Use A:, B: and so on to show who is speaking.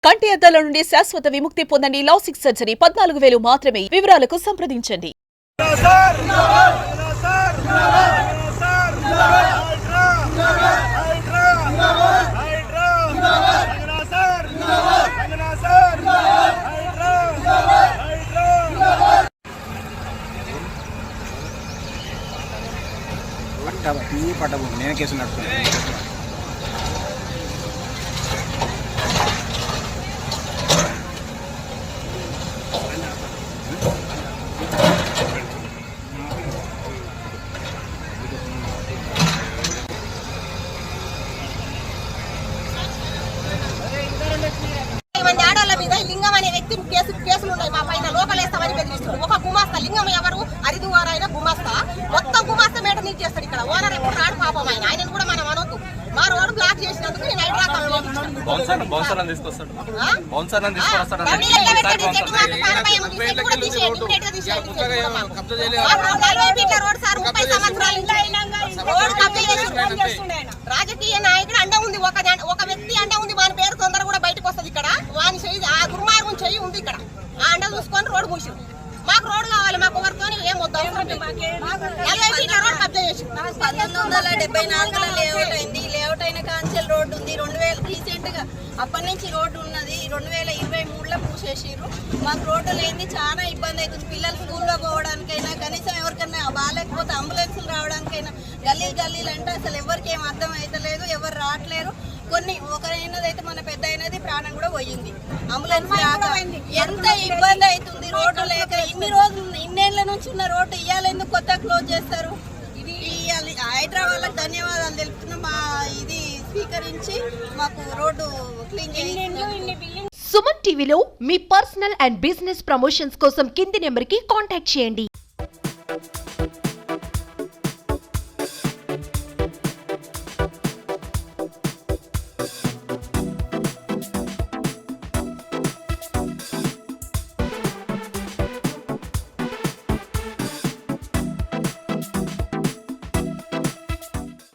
A: కంటి అద్దాల నుండి శాశ్వత విముక్తి పొందండి. లాసిక్ సర్జరీ 14,000 మాత్రమే. వివరాలకు సంప్రదించండి.
B: పట్టబు నేను కేసు నడుపుతున్నాను.
C: ఆడోళ్ళ మీద లింగం అనే వ్యక్తి కేసులు ఉన్నాయి. మా పైన లోపలేస్తామని బెదిరిస్తుంది. ఒక గుమాస్తా, లింగం ఎవరు అరిదువారైన గుమాస్తా, మొత్తం గుమాస్తా మేట నీట్ చేస్తాడు. ఇక్కడ ఓనర్ ఎప్పుడు రాడు పాపం. ఆయనను కూడా మనం అనొద్దు. మా రోడ్డు బ్లాక్ చేసినందుకు నేను హైడ్రా రాజకీయ నాయకుడు అండ ఉంది. ఒక వ్యక్తి అండ ఉంది. వాని పేరు తొందర కూడా బయటకు వస్తుంది. ఇక్కడ వాని చెయ్యి, ఆ దుర్మార్గం చెయ్యి ఉంది. ఇక్కడ ఆ అండ చూసుకొని రోడ్డు మూసి మాకు రోడ్డు కావాలి. మాకు ఎవరితో ఏం వద్దు. 40 ఫీట్ల రోడ్డు కబ్జా చేసి
D: 1974లో లేఅవుట్ అయింది. లేఅవుట్ అయిన కాంచెల్ రోడ్డు ఉంది. 2000 రీసెంట్ గా అప్పటి నుంచి రోడ్డు ఉన్నది. 2023లో పూసేసిర్రు. మాకు రోడ్డు లేని చాలా ఇబ్బంది అవుతుంది. పిల్లలు స్కూల్లో పోవడానికైనా, కనీసం ఎవరికైనా బాగాలేకపోతే అంబులెన్సులు రావడానికైనా, గల్లీలు అంటే అసలు ఎవరికి ఏం అర్థం అవుతలేదు. ఎవరు రావట్లేరు. కొన్ని ఒకరైనదైతే మన పెద్ద అయినది ప్రాణం కూడా పోయింది. అంబులెన్స్ ఎంత ఇబ్బంది అవుతుంది రోడ్డు లేక. ఇన్ని రోజులు ఇన్నేళ్ల నుంచి ఉన్న రోడ్డు ఇవాళ ఎందుకు కొత్త క్లోజ్ చేస్తారు? హైదరాబాద్ ధన్యవాదాలు తెలుపుతున్నాం. మా ఇది స్వీకరించి మాకు రోడ్డు క్లీన్ చేయండి.
E: సుమన్ టీవీలో మీ పర్సనల్ అండ్ బిజినెస్ ప్రమోషన్స్ కోసం కింది నెంబర్కి కాంటాక్ట్ చేయండి.